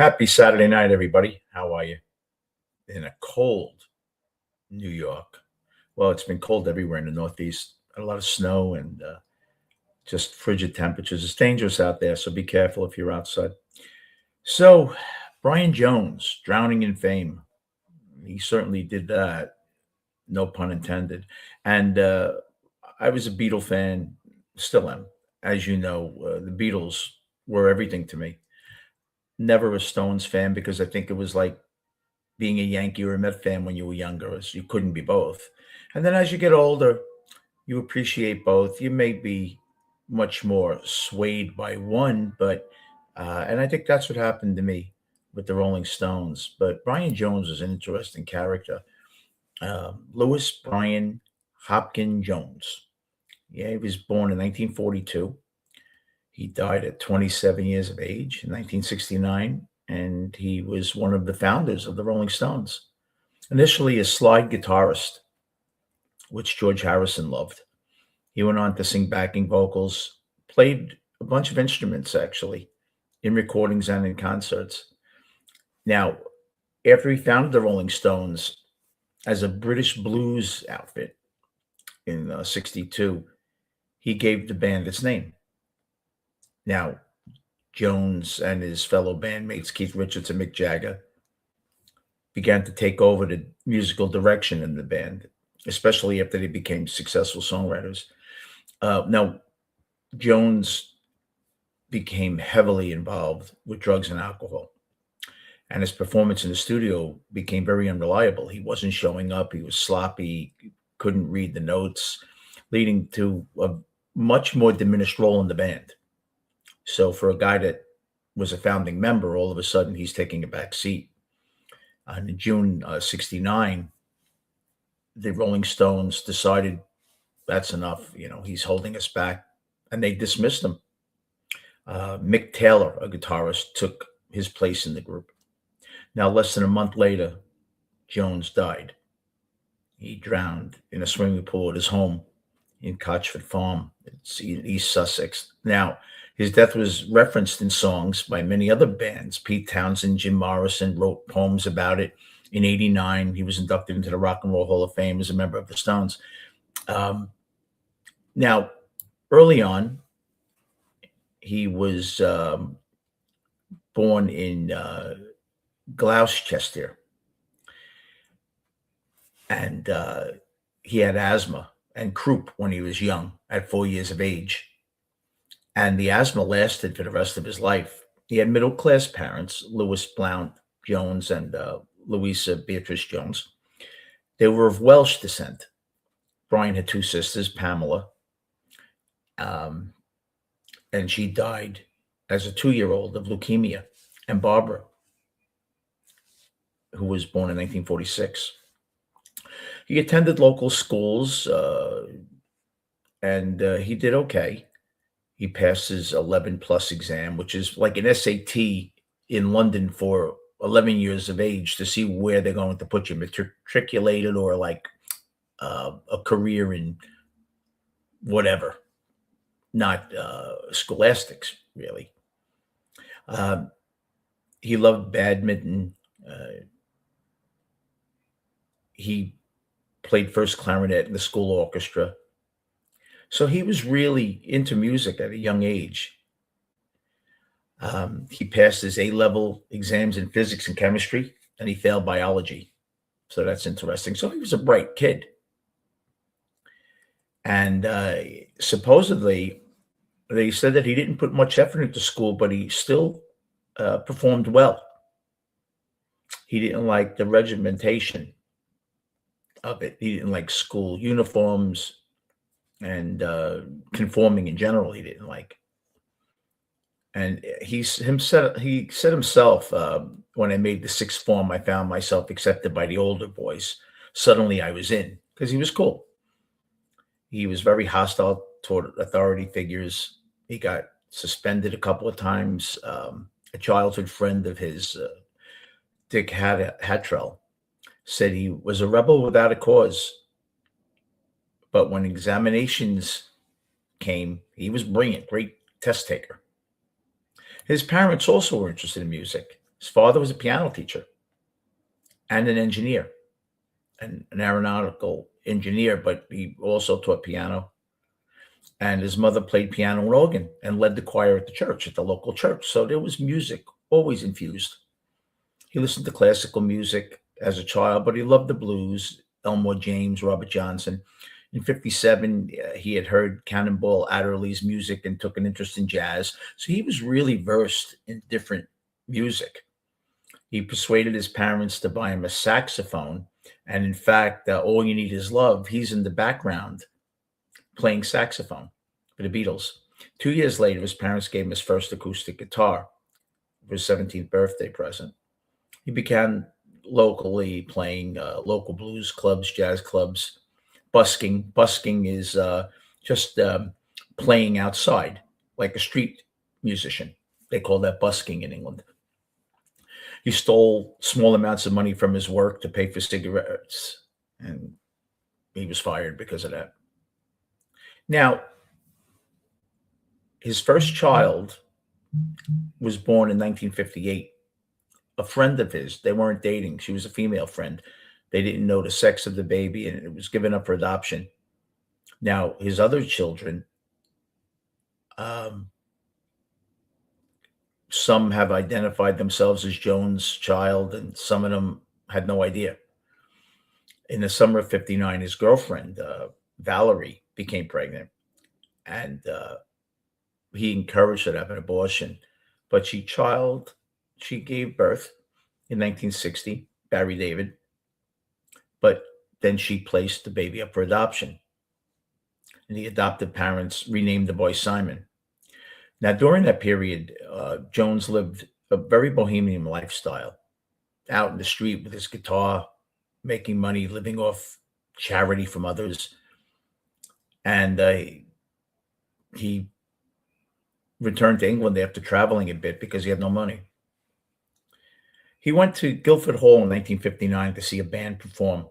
Happy Saturday night, everybody. How are you? In a cold New York. Well, it's been cold everywhere in the Northeast. A lot of snow and just frigid temperatures. It's dangerous out there, so be careful if you're outside. So, Brian Jones, drowning in fame. He certainly did that. No pun intended. And I was a Beatle fan, still am. As you know, the Beatles were everything to me. Never a Stones fan because I think it was like being a Yankee or a Met fan when you were younger, as you couldn't be both. And then as you get older, you appreciate both. You may be much more swayed by one, but and I think that's what happened to me with the Rolling Stones. But Brian Jones is an interesting character. Louis Brian Hopkins Jones. Yeah, he was born in 1942. He died at 27 years of age in 1969, and he was one of the founders of the Rolling Stones. Initially a slide guitarist, which George Harrison loved. He went on to sing backing vocals, played a bunch of instruments actually in recordings and in concerts. Now, after he founded the Rolling Stones as a British blues outfit in 62, he gave the band its name. Now, Jones and his fellow bandmates, Keith Richards and Mick Jagger, began to take over the musical direction in the band, especially after they became successful songwriters. Now, Jones became heavily involved with drugs and alcohol, and his performance in the studio became very unreliable. He wasn't showing up. He was sloppy, couldn't read the notes, leading to a much more diminished role in the band. So for a guy that was a founding member, all of a sudden he's taking a back seat. In June 69, the Rolling Stones decided that's enough. He's holding us back, and they dismissed him. Mick Taylor, a guitarist, took his place in the group. Now, less than a month later, Jones died. He drowned in a swimming pool at his home in Cotchford Farm. It's in East Sussex. Now, his death was referenced in songs by many other bands. Pete Townsend, Jim Morrison wrote poems about it. In '89, he was inducted into the Rock and Roll Hall of Fame as a member of the Stones. Now, early on, he was born in Gloucester, and he had asthma and croup when he was young, at 4 years of age. And the asthma lasted for the rest of his life. He had middle-class parents, Louis Blount Jones and Louisa Beatrice Jones. They were of Welsh descent. Brian had two sisters, Pamela, and she died as a 2-year-old of leukemia, and Barbara, who was born in 1946. He attended local schools, and he did okay. He passed his 11 plus exam, which is like an SAT in London for 11 years of age to see where they're going to put you, matriculated or like a career in whatever, not scholastics, really. He loved badminton. He played first clarinet in the school orchestra. So he was really into music at a young age. He passed his A-level exams in physics and chemistry, and he failed biology. So that's interesting. So he was a bright kid. And supposedly, they said that he didn't put much effort into school, but he still performed well. He didn't like the regimentation of it. He didn't like school uniforms, and conforming in general he didn't like. And he said himself, when I made the sixth form, I found myself accepted by the older boys. Suddenly I was in, because he was cool. He was very hostile toward authority figures. He got suspended a couple of times. A childhood friend of his, Dick Hattrell, said he was a rebel without a cause. But when examinations came, he was brilliant, great test taker. His parents also were interested in music. His father was a piano teacher and an engineer, an aeronautical engineer, but he also taught piano. And his mother played piano and organ and led the choir at the church, at the local church. So there was music always infused. He listened to classical music as a child, but he loved the blues, Elmore James, Robert Johnson. In 57, he had heard Cannonball Adderley's music and took an interest in jazz. So he was really versed in different music. He persuaded his parents to buy him a saxophone. And in fact, All You Need Is Love, he's in the background playing saxophone for the Beatles. 2 years later, his parents gave him his first acoustic guitar for his 17th birthday present. He began locally playing local blues clubs, jazz clubs, busking. Busking is just playing outside, like a street musician. They call that busking in England. He stole small amounts of money from his work to pay for cigarettes, and he was fired because of that. Now, his first child was born in 1958. A friend of his, they weren't dating. She was a female friend. They didn't know the sex of the baby, and it was given up for adoption. Now, his other children, um, some have identified themselves as Jones' child, and some of them had no idea. In the summer of 59, his girlfriend, Valerie, became pregnant, and he encouraged her to have an abortion. But she gave birth in 1960, Barry David, but then she placed the baby up for adoption. And the adoptive parents renamed the boy Simon. Now, during that period, Jones lived a very bohemian lifestyle, out in the street with his guitar, making money, living off charity from others. And he returned to England after traveling a bit because he had no money. He went to Guildford Hall in 1959 to see a band perform.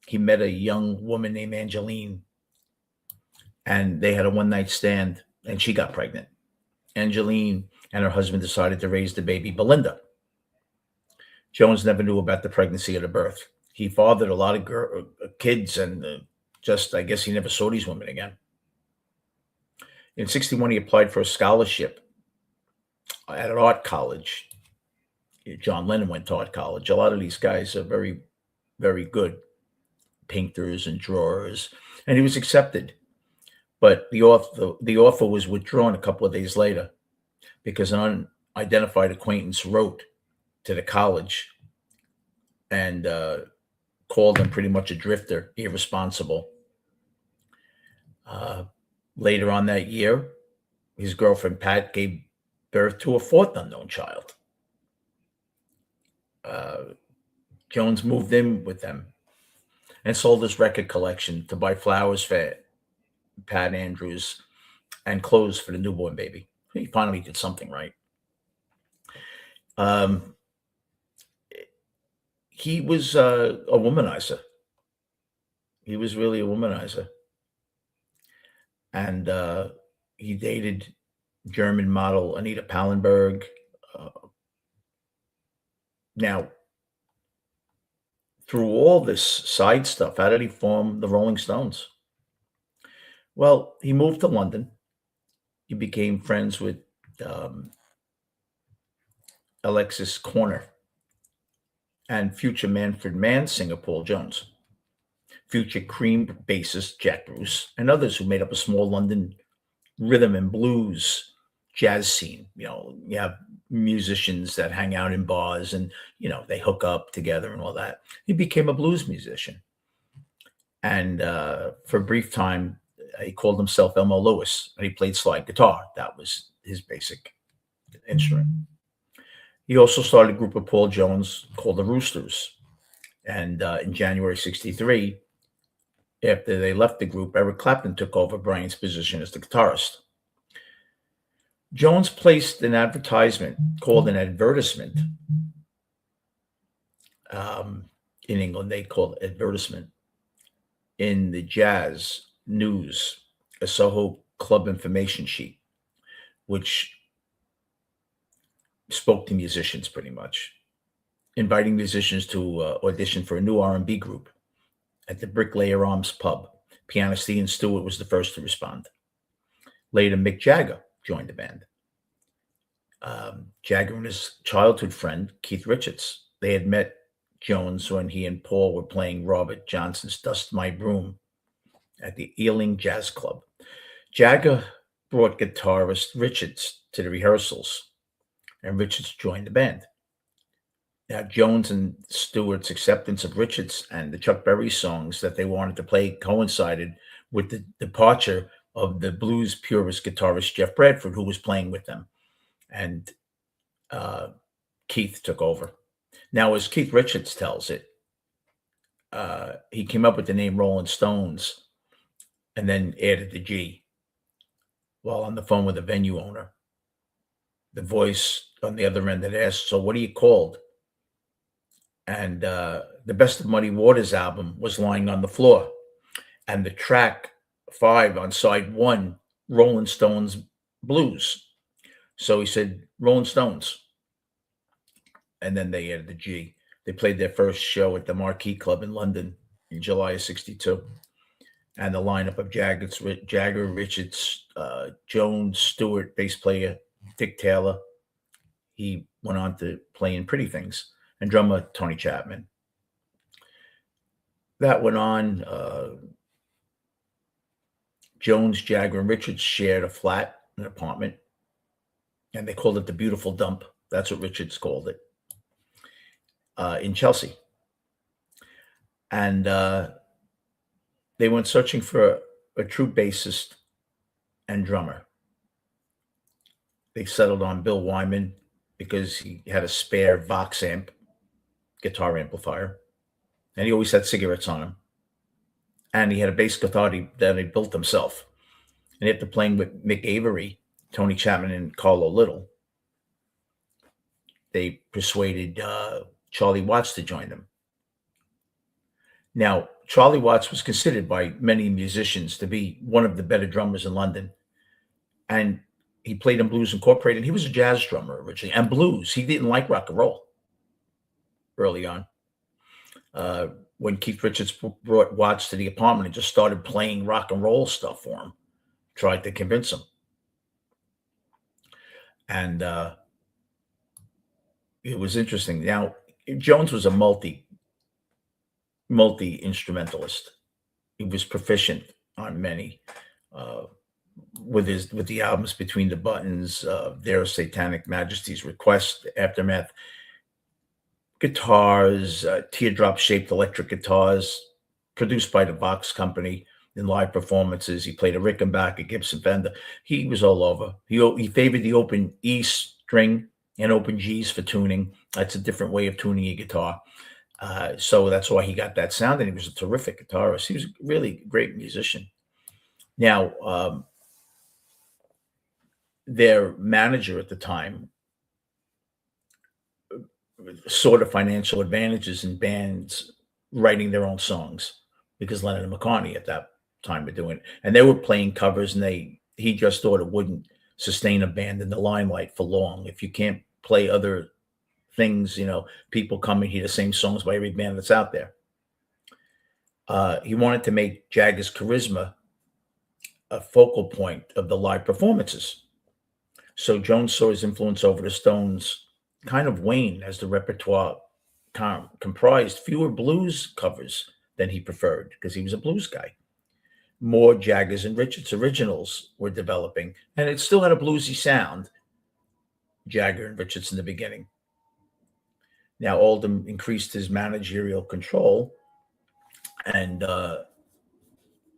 He met a young woman named Angeline, and they had a one-night stand, and she got pregnant. Angeline and her husband decided to raise the baby Belinda. Jones never knew about the pregnancy or the birth. He fathered a lot of kids, and I guess he never saw these women again. In 61, he applied for a scholarship at an art college. John Lennon went to art college. A lot of these guys are very, very good painters and drawers, and he was accepted. But the offer was withdrawn a couple of days later because an unidentified acquaintance wrote to the college and called him pretty much a drifter, irresponsible. Later on that year, his girlfriend Pat gave birth to a fourth unknown child. Jones moved in with them and sold his record collection to buy flowers for Pat Andrews and clothes for the newborn baby. He finally did something right. He was a womanizer. He was really a womanizer. And he dated German model Anita Pallenberg. Now, through all this side stuff, how did he form the Rolling Stones? Well, he moved to London. He became friends with Alexis Corner and future Manfred Mann singer Paul Jones, future Cream bassist Jack Bruce, and others who made up a small London rhythm and blues jazz scene. You have musicians that hang out in bars and, they hook up together and all that. He became a blues musician. And for a brief time, he called himself Elmo Lewis, and he played slide guitar. That was his basic instrument. He also started a group of Paul Jones called the Roosters. And in January 63, after they left the group, Eric Clapton took over Brian's position as the guitarist. Jones placed an advertisement called an advertisement. In England, they call it advertisement in the Jazz News, a Soho Club information sheet, which spoke to musicians pretty much, inviting musicians to audition for a new R&B group at the Bricklayer Arms pub. Pianist Ian Stewart was the first to respond. Later, Mick Jagger joined the band. Jagger and his childhood friend, Keith Richards, they had met Jones when he and Paul were playing Robert Johnson's Dust My Broom at the Ealing Jazz Club. Jagger brought guitarist Richards to the rehearsals, and Richards joined the band. Now, Jones and Stewart's acceptance of Richards and the Chuck Berry songs that they wanted to play coincided with the departure of the blues purist guitarist Jeff Bradford, who was playing with them. And Keith took over. Now, as Keith Richards tells it, he came up with the name Rolling Stones and then added the G while on the phone with the venue owner. The voice on the other end had asked, "So what are you called?" And the Best of Muddy Waters album was lying on the floor. And the track 5 on side 1, Rolling Stones Blues. So he said, Rolling Stones. And then they added the G. They played their first show at the Marquee Club in London in July of 62. And the lineup of Jagger, Richards, Jones, Stewart, bass player, Dick Taylor. He went on to play in Pretty Things. And drummer Tony Chapman. That went on. Jones, Jagger, and Richards shared a flat, an apartment, and they called it the Beautiful Dump. That's what Richards called it, in Chelsea. And they went searching for a true bassist and drummer. They settled on Bill Wyman because he had a spare Vox amp, guitar amplifier, and he always had cigarettes on him. And he had a bass guitar that he built himself. And after playing with Mick Avery, Tony Chapman, and Carlo Little, they persuaded Charlie Watts to join them. Now, Charlie Watts was considered by many musicians to be one of the better drummers in London. And he played in Blues Incorporated. He was a jazz drummer originally, and blues. He didn't like rock and roll early on. When Keith Richards brought Watts to the apartment and just started playing rock and roll stuff for him, tried to convince him. And it was interesting. Now, Jones was a multi-instrumentalist. He was proficient on many, with the albums Between the Buttons, Their Satanic Majesty's Request, Aftermath, guitars, teardrop-shaped electric guitars, produced by the Vox Company in live performances. He played a Rickenbacker, a Gibson Fender. He was all over. He favored the open E string and open Gs for tuning. That's a different way of tuning a guitar. So that's why he got that sound, and he was a terrific guitarist. He was a really great musician. Now, their manager at the time sort of financial advantages in bands writing their own songs, because Lennon and McCartney at that time were doing it. And they were playing covers, and he just thought it wouldn't sustain a band in the limelight for long. If you can't play other things, people come and hear the same songs by every band that's out there. He wanted to make Jagger's charisma a focal point of the live performances. So Jones saw his influence over the Stones kind of wane as the repertoire comprised fewer blues covers than he preferred, because he was a blues guy. More Jaggers and Richards originals were developing, and it still had a bluesy sound, Jagger and Richards in the beginning. Now, Oldham increased his managerial control, and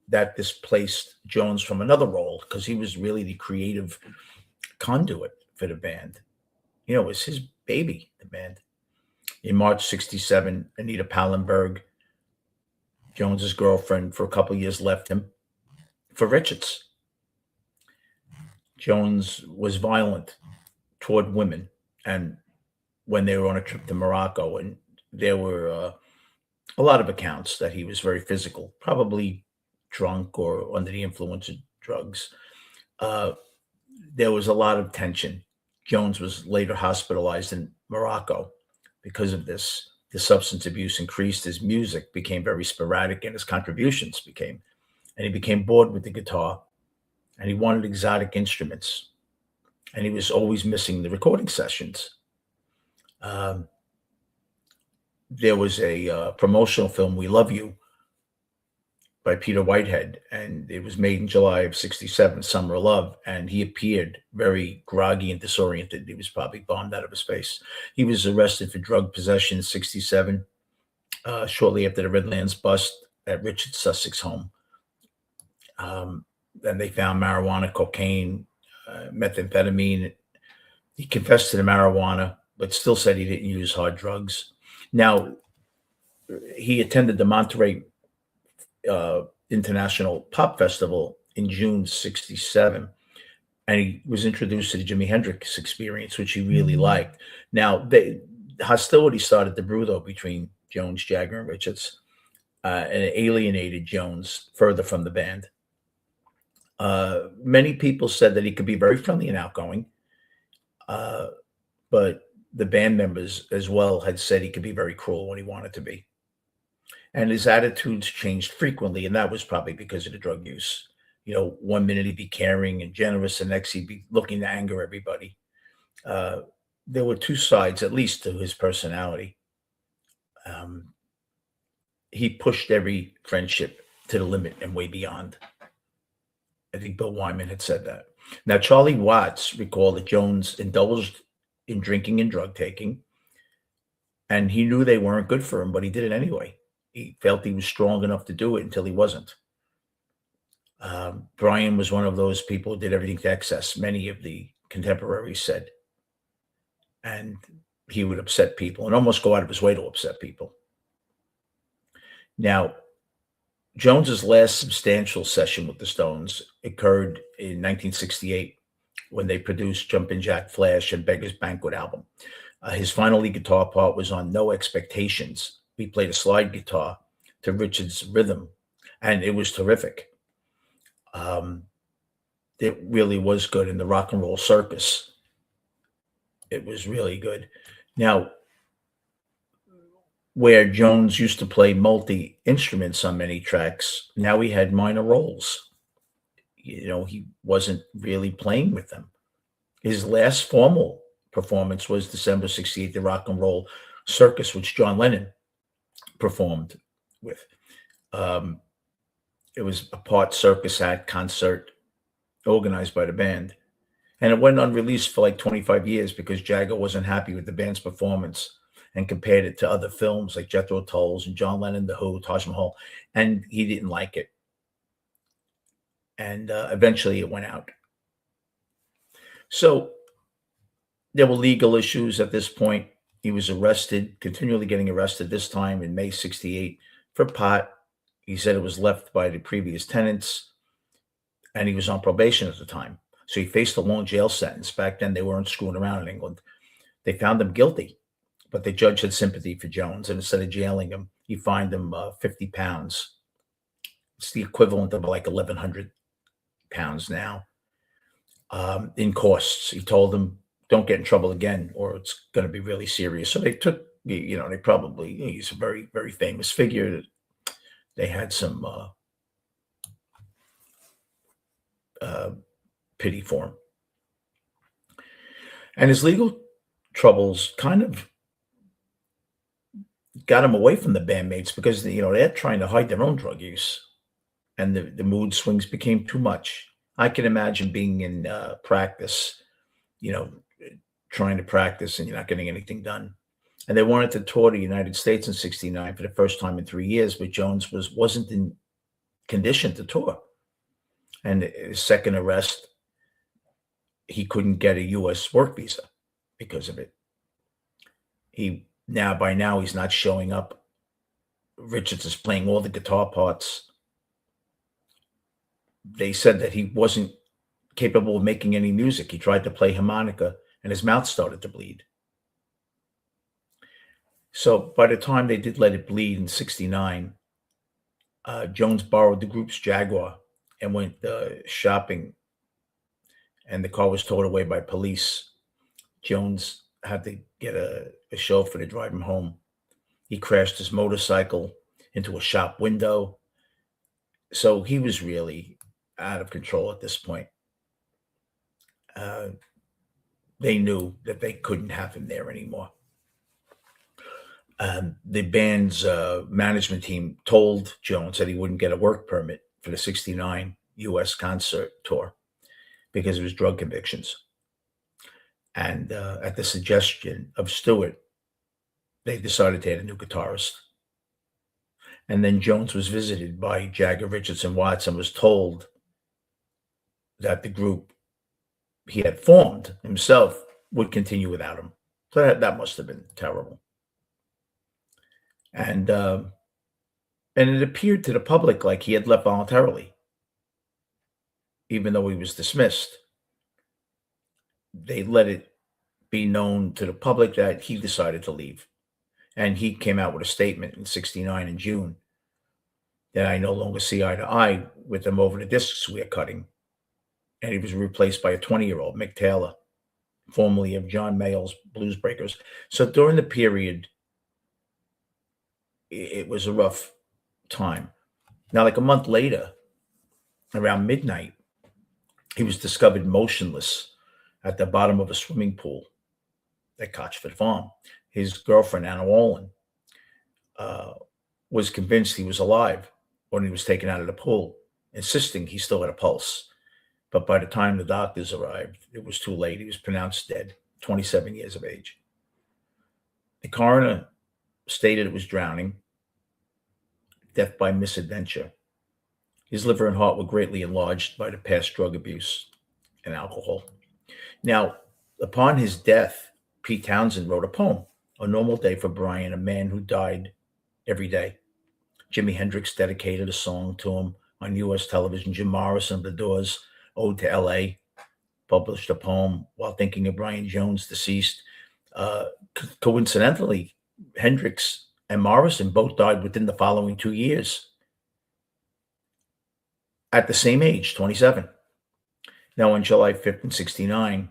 that displaced Jones from another role, because he was really the creative conduit for the band. It was his baby, the band. In March 67, Anita Pallenberg, Jones's girlfriend for a couple of years, left him for Richards. Jones was violent toward women, and when they were on a trip to Morocco, and there were a lot of accounts that he was very physical, probably drunk or under the influence of drugs. There was a lot of tension Jones was later hospitalized in Morocco because of this. His substance abuse increased, his music became very sporadic, and his contributions became, and he became bored with the guitar, and he wanted exotic instruments, and he was always missing the recording sessions. Um, there was a promotional film, We Love You, by Peter Whitehead, and it was made in July of '67, Summer of Love, and he appeared very groggy and disoriented. He was probably bombed out of space. He was arrested for drug possession in '67, shortly after the Redlands bust at Richard Sussex home. Um, then they found marijuana, cocaine, methamphetamine. He confessed to the marijuana, but still said he didn't use hard drugs. Now, he attended the Monterey International Pop Festival in June '67, and he was introduced to the Jimi Hendrix Experience, which he really liked. Now, hostility started to brew though between Jones, Jagger, and Richards, and it alienated Jones further from the band. Many people said that he could be very friendly and outgoing, uh, but the band members as well had said he could be very cruel when he wanted to be. And his attitudes changed frequently, and that was probably because of the drug use. One minute he'd be caring and generous, the next he'd be looking to anger everybody. Uh, there were two sides, at least, to his personality. Um, he pushed every friendship to the limit and way beyond. I think Bill Wyman had said that. Now, Charlie Watts recalled that Jones indulged in drinking and drug taking, and he knew they weren't good for him, but he did it anyway. He felt he was strong enough to do it until he wasn't. Brian was one of those people who did everything to excess, many of the contemporaries said. And he would upset people and almost go out of his way to upset people. Now, Jones's last substantial session with the Stones occurred in 1968 when they produced Jumpin' Jack Flash and Beggar's Banquet album. His final lead guitar part was on No Expectations. We played a slide guitar to Richard's rhythm, and it was terrific. It really was good in the Rock and Roll Circus. It was really good. Now, where Jones used to play multi instruments on many tracks, now he had minor roles. He wasn't really playing with them. His last formal performance was December '68, the Rock and Roll Circus, which John Lennon performed with. It was a part circus act concert organized by the band. And it went unreleased for like 25 years because Jagger wasn't happy with the band's performance and compared it to other films like Jethro Tull's and John Lennon, The Who, Taj Mahal, and he didn't like it. And eventually it went out. So there were legal issues at this point. He was arrested, continually getting arrested, this time in May '68 for pot. He said it was left by the previous tenants, and he was on probation at the time. So he faced a long jail sentence. Back then, they weren't screwing around in England. They found him guilty, but the judge had sympathy for Jones, and instead of jailing him, he fined him 50 pounds. It's the equivalent of like 1,100 pounds now in costs. He told them, don't get in trouble again, or it's going to be really serious. So they took, they probably, he's a very, very famous figure. They had some pity for him. And his legal troubles kind of got him away from the bandmates because, they're trying to hide their own drug use. And the mood swings became too much. I can imagine being in practice, trying to practice and you're not getting anything done. And they wanted to tour the United States in '69 for the first time in 3 years, but Jones wasn't in condition to tour. And his second arrest, he couldn't get a U.S. work visa because of it. By now, he's not showing up. Richards is playing all the guitar parts. They said that he wasn't capable of making any music. He tried to play harmonica, and his mouth started to bleed. So by the time they did Let It Bleed in '69, Jones borrowed the group's Jaguar and went shopping, and the car was towed away by police. Jones had to get a chauffeur to drive him home. He crashed his motorcycle into a shop window. So he was really out of control at this point. Uh, they knew that they couldn't have him there anymore. The band's management team told Jones that he wouldn't get a work permit for the '69 U.S. concert tour because of his drug convictions. And at the suggestion of Stewart, they decided to add a new guitarist. And then Jones was visited by Jagger, Richardson, Watts, and was told that the group he had formed himself would continue without him. So that must have been terrible. And it appeared to the public like he had left voluntarily, even though he was dismissed. They let it be known to the public that he decided to leave. And he came out with a statement in '69 in June that I no longer see eye to eye with them over the discs we are cutting. And he was replaced by a 20-year-old, Mick Taylor, formerly of John Mayall's Blues Breakers. So during the period, it was a rough time. Now, like a month later, around midnight, he was discovered motionless at the bottom of a swimming pool at Cotchford Farm. His girlfriend, Anna Olin, was convinced he was alive when he was taken out of the pool, insisting he still had a pulse. But by the time the doctors arrived, it was too late. He was pronounced dead, 27 years of age. The coroner stated it was drowning, death by misadventure. His liver and heart were greatly enlarged by the past drug abuse and alcohol. Now, upon his death, Pete Townsend wrote a poem, A Normal Day for Brian, a man who died every day. Jimi Hendrix dedicated a song to him on U.S. television. Jim Morrison of The Doors, Ode to L.A., published a poem while thinking of Brian Jones, deceased. Coincidentally, Hendrix and Morrison both died within the following 2 years at the same age, 27. Now, on July 5th in '69,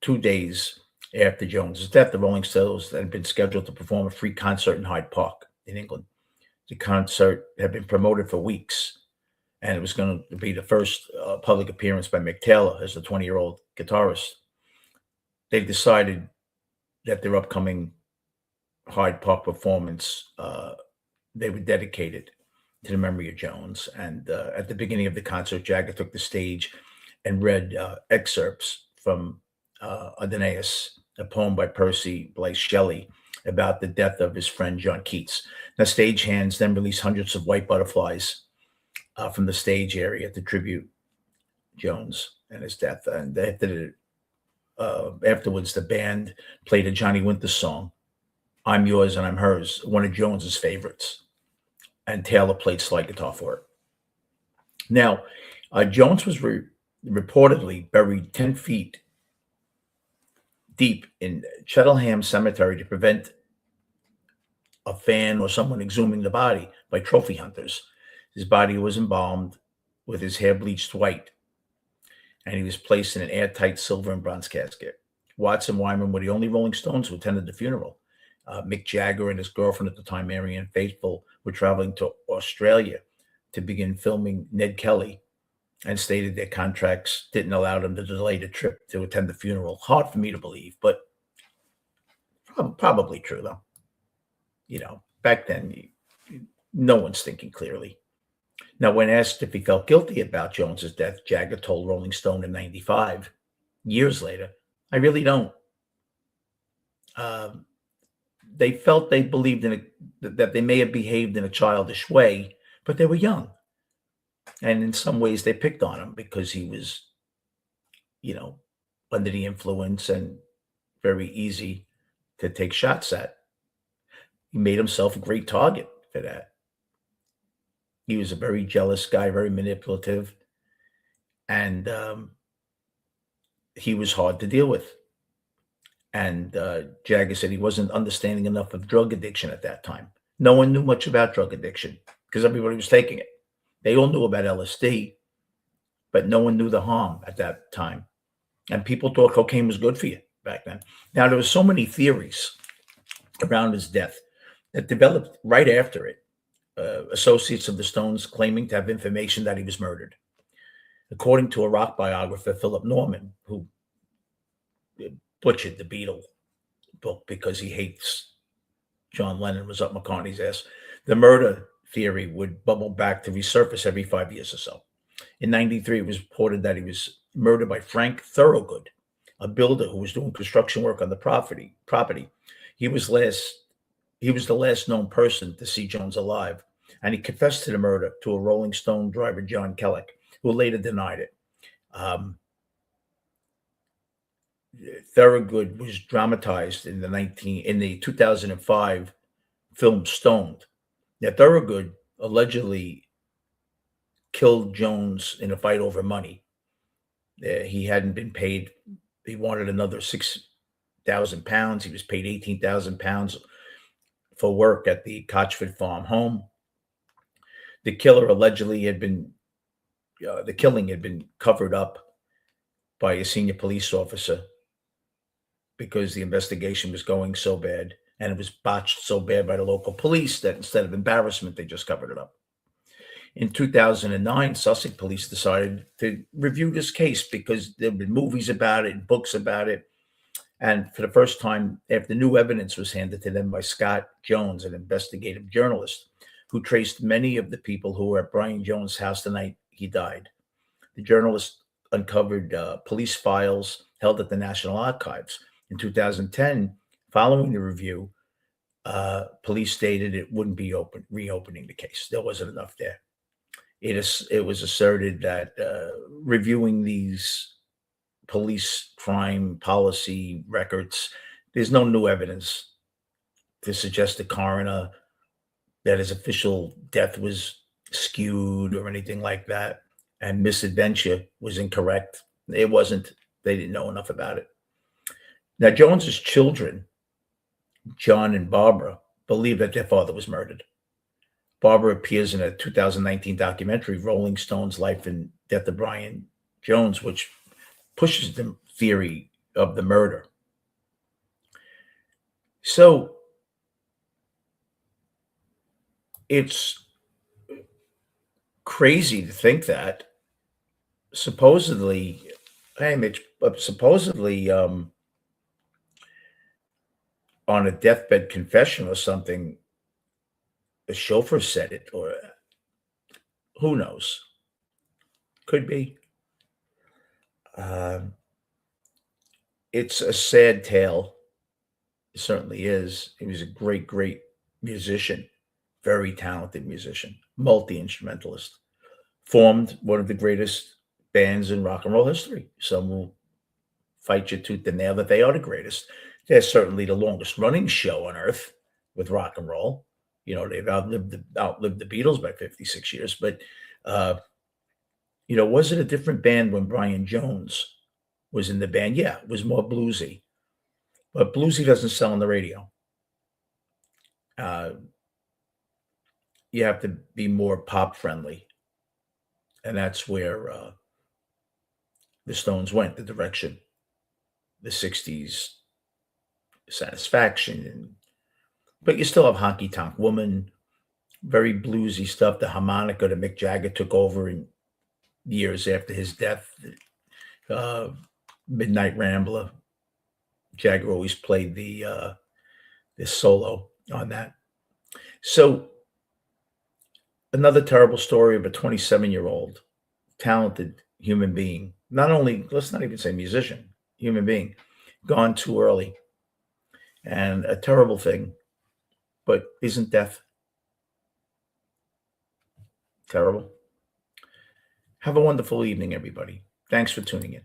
2 days after Jones's death, the Rolling Stones had been scheduled to perform a free concert in Hyde Park in England. The concert had been promoted for weeks, and it was going to be the first public appearance by Mick Taylor as the 20-year-old guitarist. They decided that their upcoming Hyde Park performance, they would dedicate it to the memory of Jones. And at the beginning of the concert, Jagger took the stage and read excerpts from Adonais, a poem by Percy Bysshe Shelley about the death of his friend John Keats. Now, stagehands then released hundreds of white butterflies from the stage area to tribute Jones and his death. And afterwards, the band played a Johnny Winter song, I'm Yours and I'm Hers, one of Jones's favorites. And Taylor played slide guitar for it. Now, Jones was reportedly buried 10 feet deep in Cheltenham Cemetery to prevent a fan or someone exhuming the body by trophy hunters. His body was embalmed with his hair bleached white, and he was placed in an airtight silver and bronze casket. Watts and Wyman were the only Rolling Stones who attended the funeral. Mick Jagger and his girlfriend at the time, Marianne Faithfull, were traveling to Australia to begin filming Ned Kelly, and stated their contracts didn't allow them to delay the trip to attend the funeral. Hard for me to believe, but probably true, though. You know, back then, no one's thinking clearly. Now, when asked if he felt guilty about Jones's death, Jagger told Rolling Stone in '95, years later, I really don't. They felt they believed that they may have behaved in a childish way, but they were young. And in some ways, they picked on him because he was, under the influence and very easy to take shots at. He made himself a great target for that. He was a very jealous guy, very manipulative, and he was hard to deal with. And Jagger said he wasn't understanding enough of drug addiction at that time. No one knew much about drug addiction because everybody was taking it. They all knew about LSD, but no one knew the harm at that time. And people thought cocaine was good for you back then. Now, there were so many theories around his death that developed right after it. Associates of the Stones claiming to have information that he was murdered. According to a rock biographer, Philip Norman, who butchered the Beatle book because he hates John Lennon was up McCartney's ass, the murder theory would bubble back to resurface every 5 years or so. In 93, it was reported that he was murdered by Frank Thorogood, a builder who was doing construction work on the property. He was the last known person to see Jones alive, and he confessed to the murder to a Rolling Stone driver, John Kellick, who later denied it. Thorogood was dramatized in the 2005 film Stoned. Now, Thorogood allegedly killed Jones in a fight over money. He hadn't been paid. He wanted another £6,000. He was paid £18,000 for work at the Cotchford Farm home. The killing had been covered up by a senior police officer because the investigation was going so bad, and it was botched so bad by the local police that instead of embarrassment, they just covered it up. In 2009, Sussex police decided to review this case because there had been movies about it and books about it. And for the first time, after new evidence was handed to them by Scott Jones, an investigative journalist who traced many of the people who were at Brian Jones' house the night he died. The journalist uncovered police files held at the National Archives. In 2010, following the review, police stated it wouldn't be reopening the case. There wasn't enough there. It was asserted that reviewing these police crime policy records, there's no new evidence to suggest the coroner that his official death was skewed or anything like that, and misadventure was incorrect. It wasn't. They didn't know enough about it. Now, Jones's children, John and Barbara, believe that their father was murdered. Barbara appears in a 2019 documentary, Rolling Stones' Life and Death of Brian Jones, which pushes the theory of the murder. So it's crazy to think that supposedly on a deathbed confession or something, the chauffeur said it, or who knows? Could be. It's a sad tale. It certainly is. He was a great, great musician, very talented musician, multi-instrumentalist, formed one of the greatest bands in rock and roll history. Some will fight you tooth and nail that they are the greatest. They're certainly the longest running show on earth with rock and roll. You know, they've outlived the Beatles by 56 years. But, was it a different band when Brian Jones was in the band? Yeah, it was more bluesy. But bluesy doesn't sell on the radio. You have to be more pop friendly. And that's where the Stones went, the direction, the 60s Satisfaction. But you still have Honky Tonk Woman, very bluesy stuff. The harmonica that Mick Jagger took over in years after his death. Midnight Rambler. Jagger always played the solo on that. So another terrible story of a 27-year-old talented human being. Not only, let's not even say musician, human being, gone too early. And a terrible thing. But isn't death terrible? Have a wonderful evening, everybody. Thanks for tuning in.